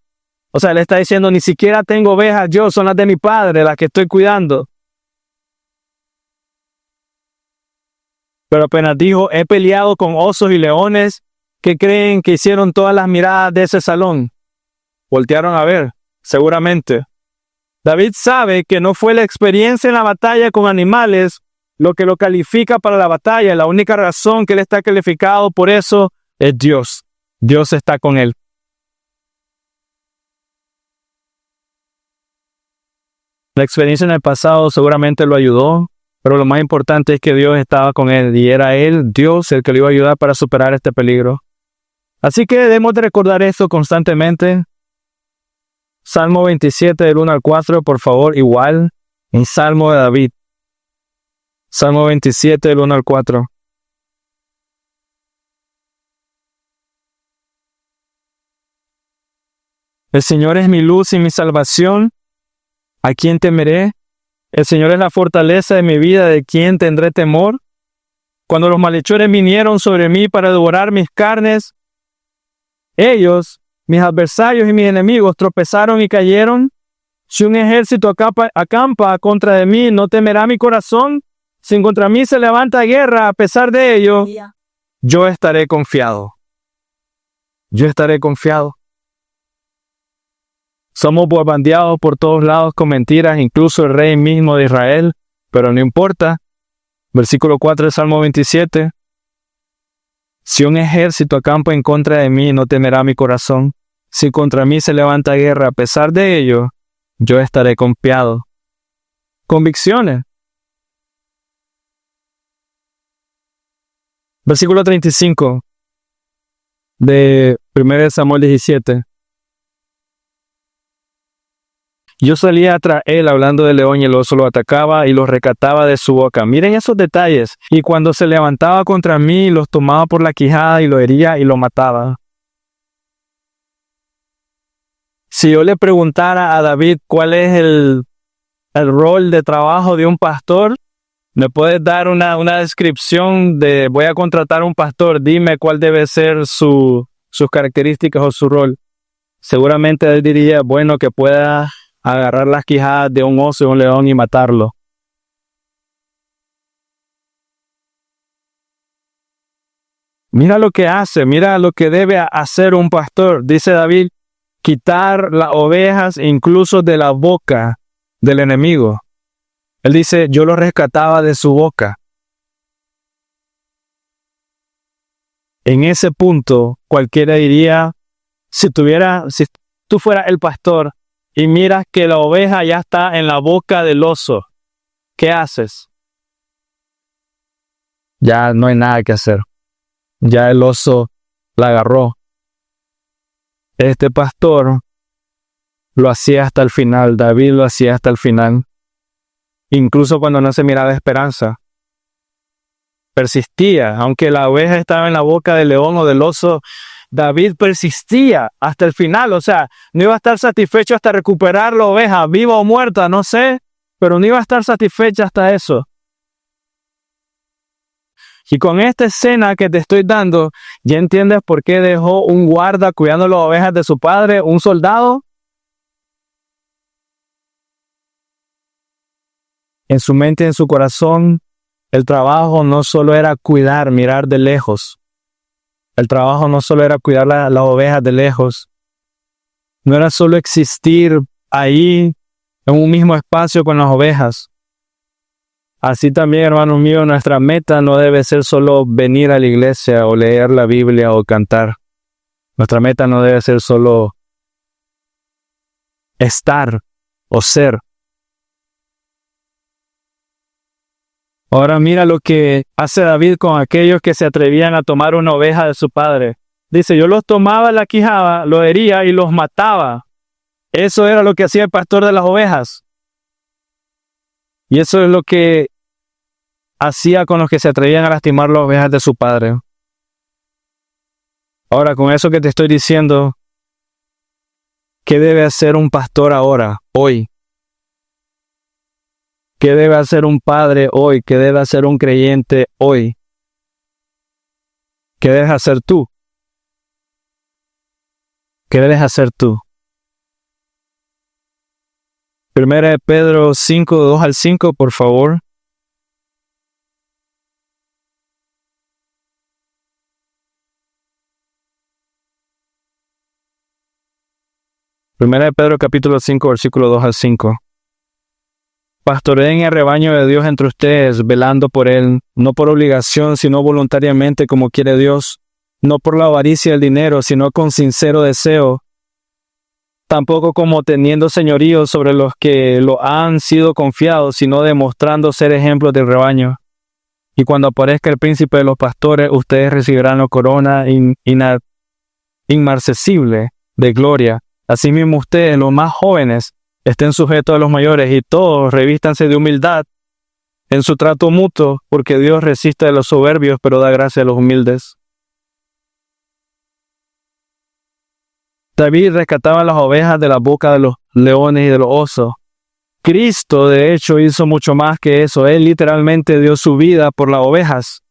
O sea, él está diciendo, ni siquiera tengo ovejas yo, son las de mi padre las que estoy cuidando. Pero apenas dijo, he peleado con osos y leones, ¿qué creen que hicieron todas las miradas de ese salón? Voltearon a ver, seguramente. David sabe que no fue la experiencia en la batalla con animales lo que lo califica para la batalla. La única razón que él está calificado por eso es Dios. Dios está con él. La experiencia en el pasado seguramente lo ayudó, pero lo más importante es que Dios estaba con él y era él, Dios, el que le iba a ayudar para superar este peligro. Así que debemos de recordar esto constantemente. Salmo 27 del 1 al 4, por favor, igual, en Salmo de David. Salmo 27 del 1 al 4. El Señor es mi luz y mi salvación. ¿A quién temeré? El Señor es la fortaleza de mi vida. ¿De quién tendré temor? Cuando los malhechores vinieron sobre mí para devorar mis carnes, ellos, mis adversarios y mis enemigos, tropezaron y cayeron. Si un ejército acampa contra de mí, ¿no temerá mi corazón? Si contra mí se levanta guerra, a pesar de ello, yo estaré confiado. Yo estaré confiado. Somos bombardeados por todos lados con mentiras, incluso el rey mismo de Israel, pero no importa. Versículo 4 del Salmo 27. Si un ejército acampa en contra de mí, no temerá mi corazón. Si contra mí se levanta guerra, a pesar de ello, yo estaré confiado. Convicciones. Versículo 35 de 1 Samuel 17. Yo salía tras él hablando del león y el oso lo atacaba y los rescataba de su boca. Miren esos detalles. Y cuando se levantaba contra mí, los tomaba por la quijada y lo hería y lo mataba. Si yo le preguntara a David cuál es el rol de trabajo de un pastor, ¿me puedes dar una descripción de voy a contratar a un pastor? Dime cuál debe ser sus características o su rol. Seguramente él diría, bueno, que pueda agarrar las quijadas de un oso y un león y matarlo. Mira lo que hace, mira lo que debe hacer un pastor. Dice David, quitar las ovejas incluso de la boca del enemigo. Él dice, yo lo rescataba de su boca. En ese punto, cualquiera diría, si tú fueras el pastor y miras que la oveja ya está en la boca del oso, ¿qué haces? Ya no hay nada que hacer. Ya el oso la agarró. Este pastor lo hacía hasta el final. David lo hacía hasta el final. Incluso cuando no se miraba esperanza. Persistía. Aunque la oveja estaba en la boca del león o del oso, David persistía hasta el final. O sea, no iba a estar satisfecho hasta recuperar la oveja, viva o muerta, no sé. Pero no iba a estar satisfecho hasta eso. Y con esta escena que te estoy dando, ¿ya entiendes por qué dejó un guarda cuidando las ovejas de su padre, un soldado? En su mente y en su corazón, el trabajo no solo era cuidar, mirar de lejos. El trabajo no solo era cuidar las ovejas de lejos. No era solo existir ahí, en un mismo espacio con las ovejas. Así también, hermanos míos, nuestra meta no debe ser solo venir a la iglesia o leer la Biblia o cantar. Nuestra meta no debe ser solo estar o ser. Ahora mira lo que hace David con aquellos que se atrevían a tomar una oveja de su padre. Dice, yo los tomaba, la quijada, los hería y los mataba. Eso era lo que hacía el pastor de las ovejas. Y eso es lo que hacía con los que se atrevían a lastimar las ovejas de su padre. Ahora, con eso que te estoy diciendo, ¿qué debe hacer un pastor ahora, hoy? ¿Qué debe hacer un padre hoy? ¿Qué debe hacer un creyente hoy? ¿Qué debes hacer tú? ¿Qué debes hacer tú? Primera de Pedro 5, 2 al 5, por favor. Primera de Pedro capítulo 5, versículo 2 al 5. Pastoreen el rebaño de Dios entre ustedes, velando por él, no por obligación, sino voluntariamente como quiere Dios, no por la avaricia del dinero, sino con sincero deseo, tampoco como teniendo señorío sobre los que lo han sido confiados, sino demostrando ser ejemplos del rebaño. Y cuando aparezca el príncipe de los pastores, ustedes recibirán la corona inmarcesible de gloria. Asimismo ustedes, los más jóvenes, estén sujetos a los mayores, y todos revístanse de humildad en su trato mutuo, porque Dios resiste a los soberbios, pero da gracia a los humildes. David rescataba las ovejas de la boca de los leones y de los osos. Cristo, de hecho, hizo mucho más que eso. Él literalmente dio su vida por las ovejas.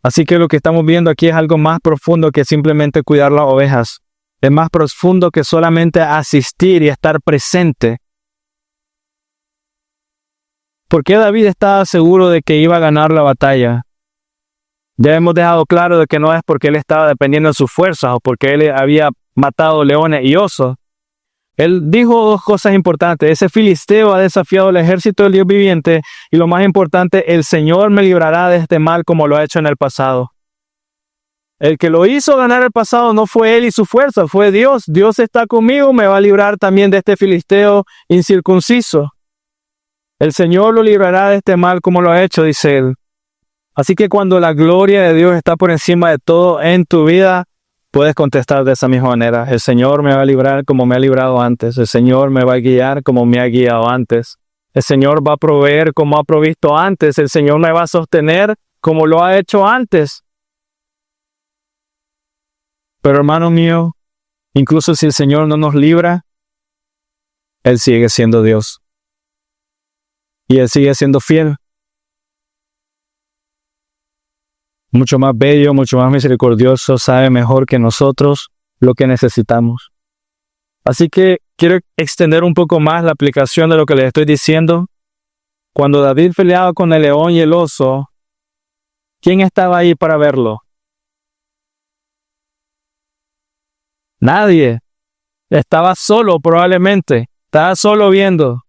Así que lo que estamos viendo aquí es algo más profundo que simplemente cuidar las ovejas. Es más profundo que solamente asistir y estar presente. ¿Por qué David estaba seguro de que iba a ganar la batalla? Ya hemos dejado claro de que no es porque él estaba dependiendo de sus fuerzas o porque él había matado leones y osos. Él dijo dos cosas importantes. Ese filisteo ha desafiado al ejército del Dios viviente, y lo más importante, el Señor me librará de este mal como lo ha hecho en el pasado. El que lo hizo ganar el pasado no fue él y su fuerza, fue Dios. Dios está conmigo, me va a librar también de este filisteo incircunciso. El Señor lo librará de este mal como lo ha hecho, dice él. Así que cuando la gloria de Dios está por encima de todo en tu vida, puedes contestar de esa misma manera. El Señor me va a librar como me ha librado antes. El Señor me va a guiar como me ha guiado antes. El Señor va a proveer como ha provisto antes. El Señor me va a sostener como lo ha hecho antes. Pero hermano mío, incluso si el Señor no nos libra, Él sigue siendo Dios. Y Él sigue siendo fiel. Mucho más bello, mucho más misericordioso, sabe mejor que nosotros lo que necesitamos. Así que quiero extender un poco más la aplicación de lo que les estoy diciendo. Cuando David peleaba con el león y el oso, ¿quién estaba ahí para verlo? Nadie. Estaba solo probablemente. Estaba solo viendo.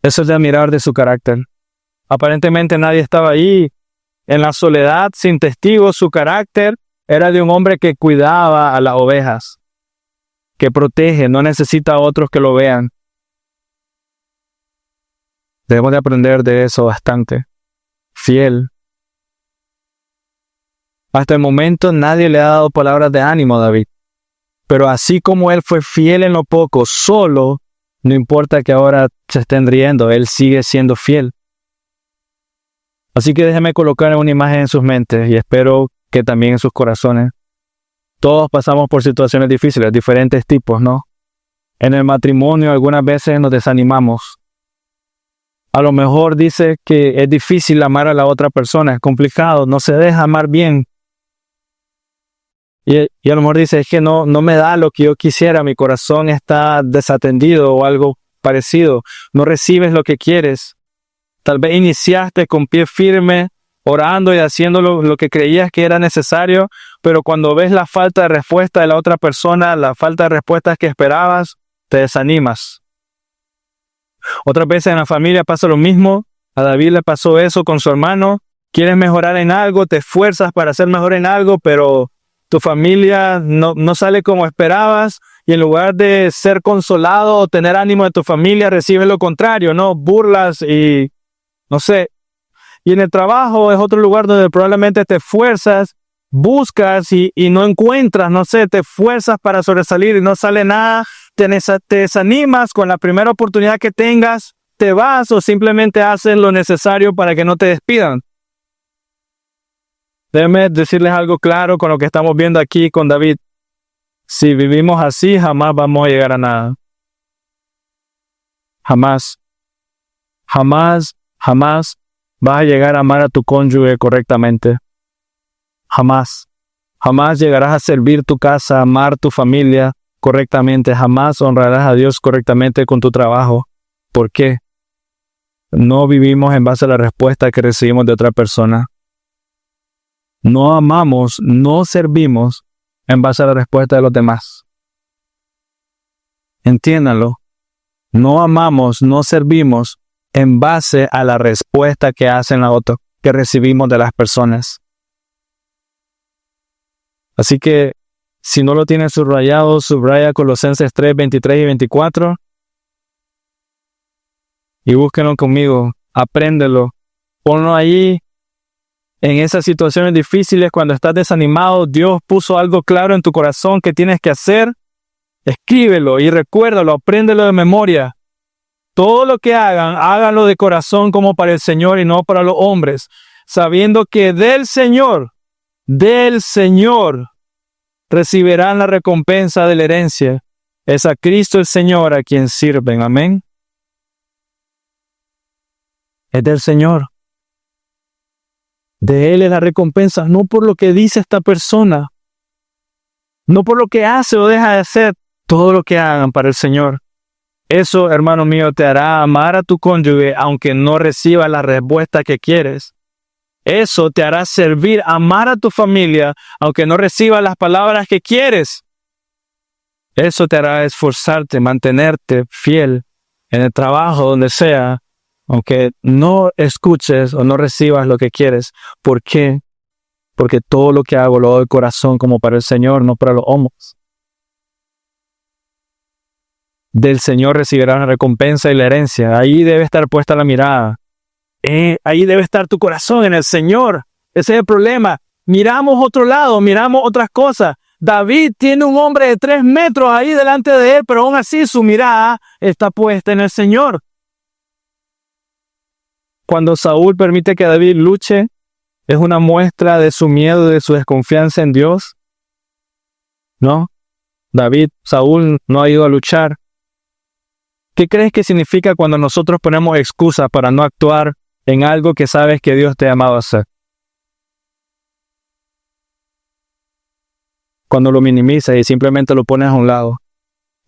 Eso es de admirar de su carácter. Aparentemente nadie estaba ahí. En la soledad, sin testigos, su carácter era de un hombre que cuidaba a las ovejas, que protege, no necesita a otros que lo vean. Debemos de aprender de eso bastante. Fiel. Hasta el momento nadie le ha dado palabras de ánimo a David. Pero así como él fue fiel en lo poco, solo, no importa que ahora se estén riendo, él sigue siendo fiel. Así que déjeme colocar una imagen en sus mentes y espero que también en sus corazones. Todos pasamos por situaciones difíciles, diferentes tipos, ¿no? En el matrimonio algunas veces nos desanimamos. A lo mejor dice que es difícil amar a la otra persona, es complicado, no se deja amar bien. Y a lo mejor dice, es que no me da lo que yo quisiera, mi corazón está desatendido o algo parecido. No recibes lo que quieres. Tal vez iniciaste con pie firme, orando y haciendo lo que creías que era necesario, pero cuando ves la falta de respuesta de la otra persona, la falta de respuestas que esperabas, te desanimas. Otras veces en la familia pasa lo mismo. A David le pasó eso con su hermano. Quieres mejorar en algo, te esfuerzas para ser mejor en algo, pero tu familia no sale como esperabas, y en lugar de ser consolado o tener ánimo de tu familia, recibes lo contrario, ¿no? Burlas y no sé. Y en el trabajo es otro lugar donde probablemente te esfuerzas, buscas y no encuentras, no sé, te esfuerzas para sobresalir y no sale nada, te desanimas con la primera oportunidad que tengas, te vas o simplemente haces lo necesario para que no te despidan. Déjenme decirles algo claro con lo que estamos viendo aquí con David. Si vivimos así, jamás vamos a llegar a nada. Jamás. Jamás, jamás vas a llegar a amar a tu cónyuge correctamente. Jamás. Jamás llegarás a servir tu casa, amar tu familia correctamente. Jamás honrarás a Dios correctamente con tu trabajo. ¿Por qué? No vivimos en base a la respuesta que recibimos de otra persona. No amamos, no servimos en base a la respuesta de los demás. Entiéndanlo. No amamos, no servimos en base a la respuesta que hacen la otra, que recibimos de las personas. Así que, si no lo tienes subrayado, subraya Colosenses 3, 23 y 24. Y búsquenlo conmigo. Apréndelo. Ponlo ahí en esas situaciones difíciles cuando estás desanimado. Dios puso algo claro en tu corazón que tienes que hacer. Escríbelo y recuérdalo, apréndelo de memoria. Todo lo que hagan, háganlo de corazón como para el Señor y no para los hombres, sabiendo que del Señor recibirán la recompensa de la herencia. Es a Cristo el Señor a quien sirven. Amén. Es del Señor. De Él es la recompensa, no por lo que dice esta persona, no por lo que hace o deja de hacer. Todo lo que hagan para el Señor. Eso, hermano mío, te hará amar a tu cónyuge aunque no recibas la respuesta que quieres. Eso te hará servir, amar a tu familia aunque no recibas las palabras que quieres. Eso te hará esforzarte, mantenerte fiel en el trabajo, donde sea, aunque no escuches o no recibas lo que quieres. ¿Por qué? Porque todo lo que hago lo hago de corazón como para el Señor, no para los hombres. Del Señor recibirás la recompensa y la herencia. Ahí debe estar puesta la mirada. Ahí debe estar tu corazón, en el Señor. Ese es el problema. Miramos otro lado, miramos otras cosas. David tiene un hombre de 3 metros ahí delante de él, pero aún así su mirada está puesta en el Señor. Cuando Saúl permite que David luche, ¿es una muestra de su miedo, de su desconfianza en Dios? No. Saúl no ha ido a luchar. ¿Qué crees que significa cuando nosotros ponemos excusas para no actuar en algo que sabes que Dios te ha llamado a hacer? Cuando lo minimizas y simplemente lo pones a un lado.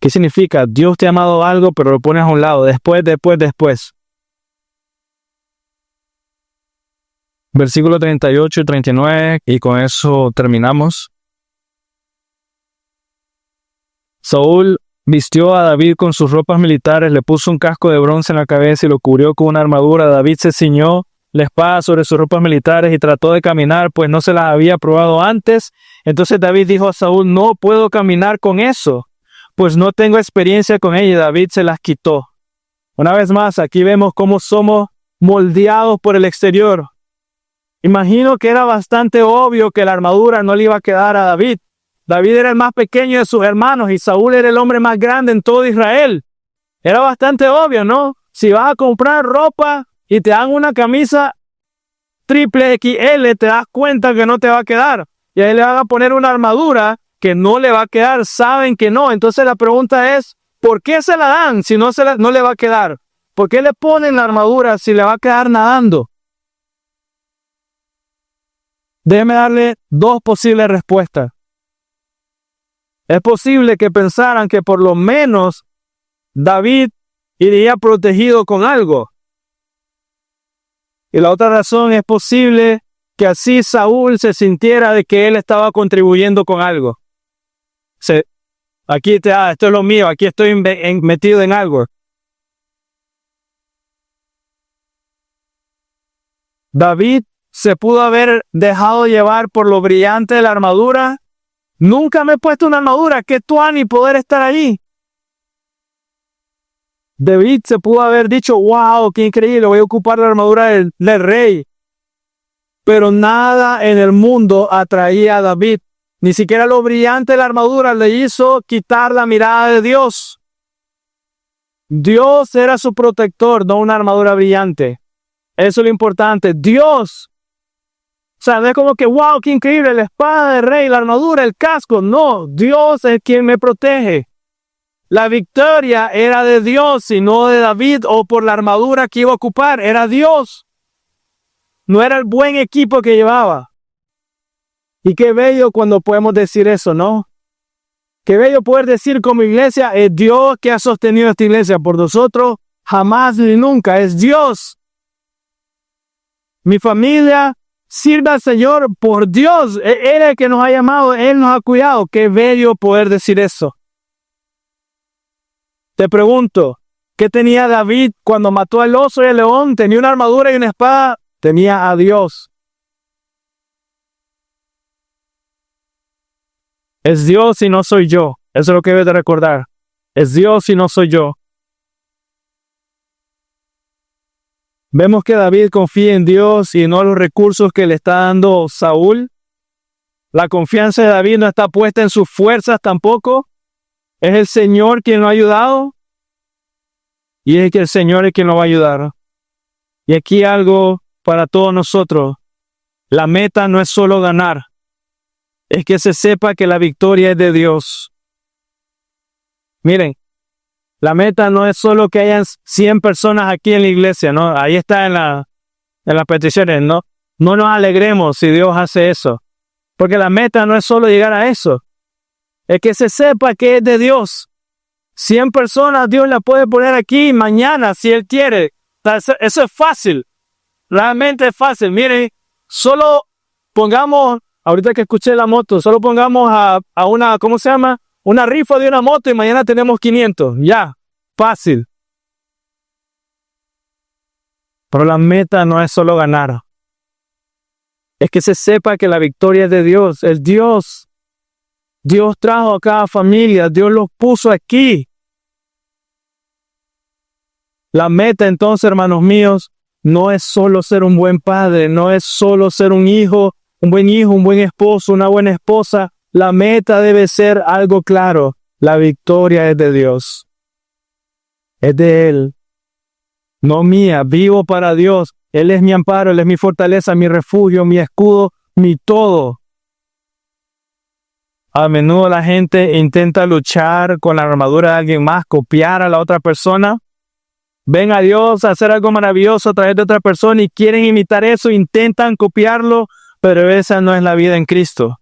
¿Qué significa? Dios te ha llamado a algo, pero lo pones a un lado. Después. Versículo 38 y 39, y con eso terminamos. Saúl vistió a David con sus ropas militares, le puso un casco de bronce en la cabeza y lo cubrió con una armadura. David se ciñó la espada sobre sus ropas militares y trató de caminar, pues no se las había probado antes. Entonces David dijo a Saúl: no puedo caminar con eso, pues no tengo experiencia con ella. Y David se las quitó. Una vez más, aquí vemos cómo somos moldeados por el exterior. Imagino que era bastante obvio que la armadura no le iba a quedar a David. David era el más pequeño de sus hermanos y Saúl era el hombre más grande en todo Israel. Era bastante obvio, ¿no? Si vas a comprar ropa y te dan una camisa triple XL, te das cuenta que no te va a quedar. Y ahí le van a poner una armadura que no le va a quedar. Saben que no. Entonces la pregunta es, ¿por qué se la dan si no le va a quedar? ¿Por qué le ponen la armadura si le va a quedar nadando? Déjeme darle 2 posibles respuestas. Es posible que pensaran que por lo menos David iría protegido con algo. Y la otra razón, es posible que así Saúl se sintiera de que él estaba contribuyendo con algo. Aquí esto es lo mío, aquí estoy metido en algo. David se pudo haber dejado llevar por lo brillante de la armadura. Nunca me he puesto una armadura, qué tuani poder estar allí. David se pudo haber dicho: wow, qué increíble, voy a ocupar la armadura del rey. Pero nada en el mundo atraía a David. Ni siquiera lo brillante de la armadura le hizo quitar la mirada de Dios. Dios era su protector, no una armadura brillante. Eso es lo importante. Dios. O sea, no es como que, wow, qué increíble, la espada del rey, la armadura, el casco. No, Dios es quien me protege. La victoria era de Dios y no de David o por la armadura que iba a ocupar. Era Dios. No era el buen equipo que llevaba. Y qué bello cuando podemos decir eso, ¿no? Qué bello poder decir como iglesia: es Dios que ha sostenido esta iglesia. Por nosotros, jamás ni nunca. Es Dios. Mi familia sirve al Señor por Dios. Él es el que nos ha llamado, Él nos ha cuidado. Qué bello poder decir eso. Te pregunto, ¿qué tenía David cuando mató al oso y al león? ¿Tenía una armadura y una espada? Tenía a Dios. Es Dios y no soy yo. Eso es lo que debes de recordar. Es Dios y no soy yo. Vemos que David confía en Dios y no en los recursos que le está dando Saúl. La confianza de David no está puesta en sus fuerzas tampoco. Es el Señor quien lo ha ayudado y es que el Señor es quien lo va a ayudar. Y aquí algo para todos nosotros. La meta no es solo ganar, es que se sepa que la victoria es de Dios. Miren, la meta no es solo que hayan 100 personas aquí en la iglesia, ¿no? Ahí está en las peticiones, ¿no? No nos alegremos si Dios hace eso, porque la meta no es solo llegar a eso, es que se sepa que es de Dios. 100 personas Dios la puede poner aquí mañana si Él quiere. Eso es fácil, realmente es fácil. Miren, solo pongamos, ahorita que escuché la moto, solo pongamos a una, ¿cómo se llama? Una rifa de una moto y mañana tenemos 500. Ya, fácil. Pero la meta no es solo ganar. Es que se sepa que la victoria es de Dios. Es Dios. Dios trajo a cada familia. Dios los puso aquí. La meta entonces, hermanos míos, no es solo ser un buen padre. No es solo ser un buen hijo, un buen esposo, una buena esposa. La meta debe ser algo claro. La victoria es de Dios. Es de Él. No mía. Vivo para Dios. Él es mi amparo, Él es mi fortaleza, mi refugio, mi escudo, mi todo. A menudo la gente intenta luchar con la armadura de alguien más, copiar a la otra persona. Ven a Dios a hacer algo maravilloso a través de otra persona y quieren imitar eso, intentan copiarlo, pero esa no es la vida en Cristo.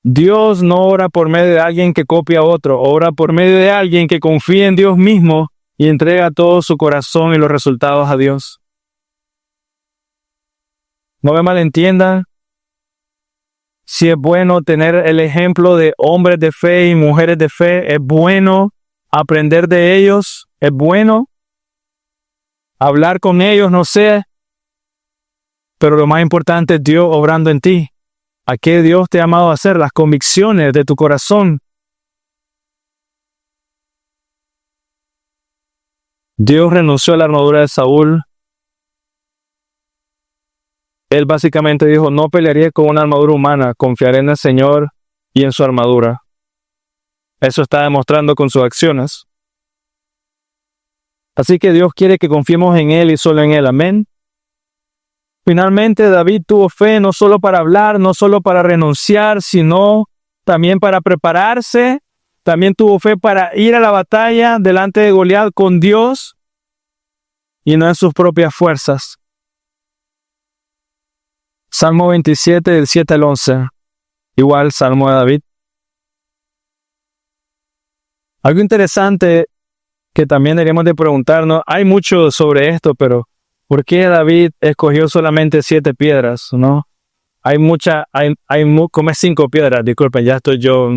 Dios no ora por medio de alguien que copia a otro, ora por medio de alguien que confía en Dios mismo y entrega todo su corazón y los resultados a Dios. No me malentiendan. Si es bueno tener el ejemplo de hombres de fe y mujeres de fe, es bueno aprender de ellos, es bueno hablar con ellos, no sé, pero lo más importante es Dios obrando en ti. ¿A qué Dios te ha llamado a hacer? Las convicciones de tu corazón. Dios renunció a la armadura de Saúl. Él básicamente dijo, no pelearía con una armadura humana, confiaré en el Señor y en su armadura. Eso está demostrando con sus acciones. Así que Dios quiere que confiemos en Él y solo en Él. Amén. Finalmente, David tuvo fe no solo para hablar, no solo para renunciar, sino también para prepararse. También tuvo fe para ir a la batalla delante de Goliat con Dios y no en sus propias fuerzas. Salmo 27, del 7 al 11. Igual, Salmo de David. Algo interesante que también deberíamos de preguntarnos, hay mucho sobre esto, pero ¿por qué David escogió solamente 7 piedras? ¿No? Como es 5 piedras, disculpen, ya estoy yo.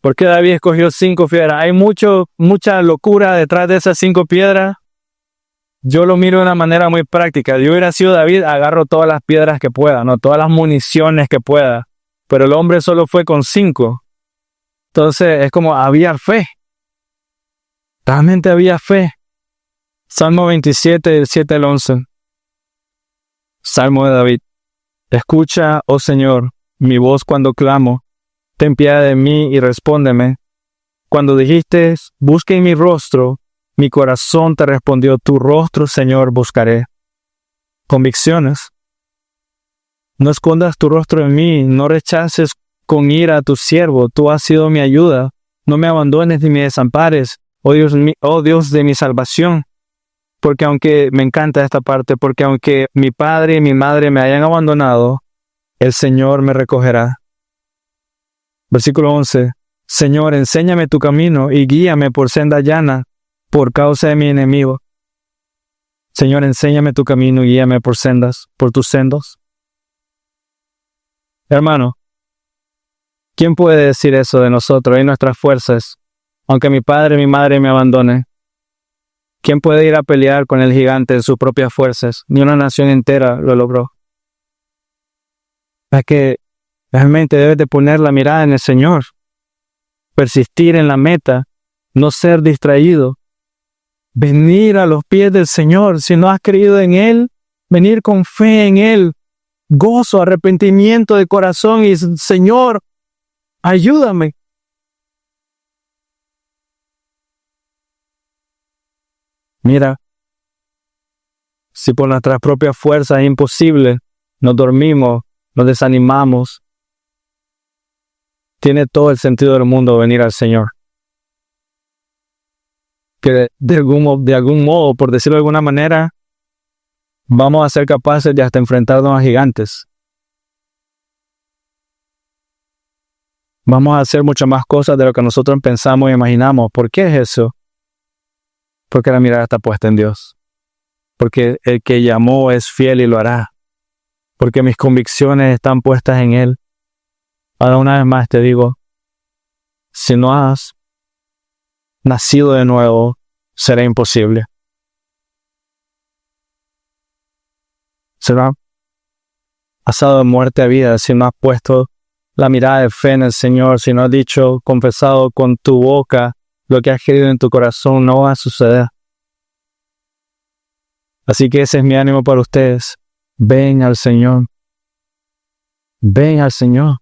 ¿Por qué David escogió 5 piedras? Hay mucha locura detrás de esas 5 piedras. Yo lo miro de una manera muy práctica. Yo hubiera sido David, agarro todas las piedras que pueda, ¿no? Todas las municiones que pueda. Pero el hombre solo fue con 5. Entonces es como había fe. Realmente había fe. Salmo 27, del 7 al 11. Salmo de David. Escucha, oh Señor, mi voz cuando clamo. Ten piedad de mí y respóndeme. Cuando dijiste, busquen mi rostro, mi corazón te respondió, tu rostro, Señor, buscaré. Convicciones. No escondas tu rostro en mí, no rechaces con ira a tu siervo, tú has sido mi ayuda. No me abandones ni me desampares, oh Dios de mi salvación. Porque aunque, me encanta esta parte, porque aunque mi padre y mi madre me hayan abandonado, el Señor me recogerá. Versículo 11. Señor, enséñame tu camino y guíame por senda llana, por causa de mi enemigo. Señor, enséñame tu camino y guíame por tus sendos. Hermano, ¿quién puede decir eso de nosotros y nuestras fuerzas? Aunque mi padre y mi madre me abandonen. ¿Quién puede ir a pelear con el gigante en sus propias fuerzas? Ni una nación entera lo logró. Es que realmente debes de poner la mirada en el Señor. Persistir en la meta, no ser distraído. venir a los pies del Señor. Si no has creído en Él, venir con fe en Él, gozo, arrepentimiento de corazón y Señor, ayúdame. Mira, si por nuestras propias fuerzas es imposible, nos dormimos, nos desanimamos, tiene todo el sentido del mundo venir al Señor. Que de algún modo, por decirlo de alguna manera, vamos a ser capaces de hasta enfrentarnos a gigantes. Vamos a hacer muchas más cosas de lo que nosotros pensamos e imaginamos. ¿Por qué es eso? Porque la mirada está puesta en Dios. Porque el que llamó es fiel y lo hará. Porque mis convicciones están puestas en Él. Ahora una vez más te digo, si no has nacido de nuevo, será imposible. Será pasado de muerte a vida si no has puesto la mirada de fe en el Señor, si no has dicho, confesado con tu boca lo que has querido en tu corazón, no va a suceder. Así que ese es mi ánimo para ustedes. Ven al Señor. Ven al Señor.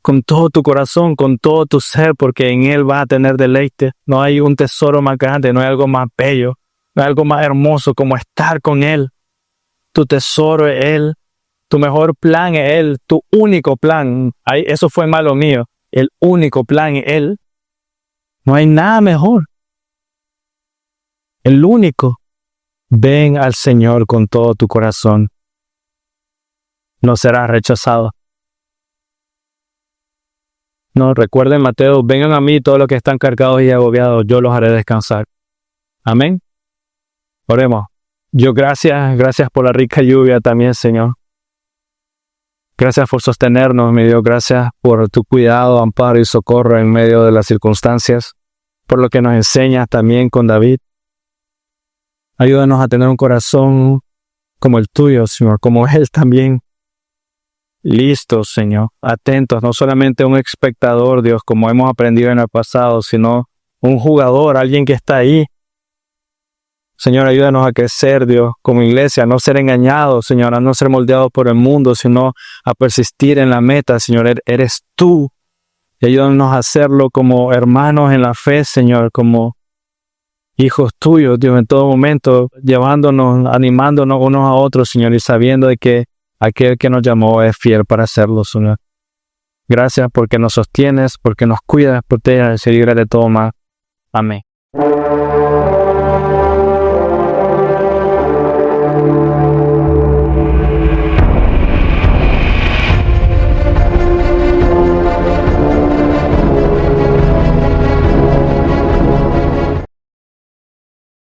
Con todo tu corazón, con todo tu ser, porque en Él vas a tener deleite. No hay un tesoro más grande, no hay algo más bello, no hay algo más hermoso como estar con Él. Tu tesoro es Él, tu mejor plan es Él, tu único plan. Eso fue malo mío. El único plan es Él. No hay nada mejor. El único. Ven al Señor con todo tu corazón. No serás rechazado. No, recuerden Mateo, vengan a mí todos los que están cargados y agobiados, yo los haré descansar. Amén. Oremos. Yo gracias por la rica lluvia también, Señor. Gracias por sostenernos, mi Dios. Gracias por tu cuidado, amparo y socorro en medio de las circunstancias. Por lo que nos enseñas también con David. Ayúdanos a tener un corazón como el tuyo, Señor, como Él también. Listos, Señor, atentos, no solamente un espectador, Dios, como hemos aprendido en el pasado, sino un jugador, alguien que está ahí. Señor, ayúdanos a crecer, Dios, como iglesia, a no ser engañados, Señor, a no ser moldeados por el mundo, sino a persistir en la meta, Señor, eres tú. Y ayúdanos a hacerlo como hermanos en la fe, Señor, como hijos tuyos, Dios, en todo momento, llevándonos, animándonos unos a otros, Señor, y sabiendo de que aquel que nos llamó es fiel para hacerlo, Señor. Gracias porque nos sostienes, porque nos cuidas, proteges y libras de todo mal. Amén.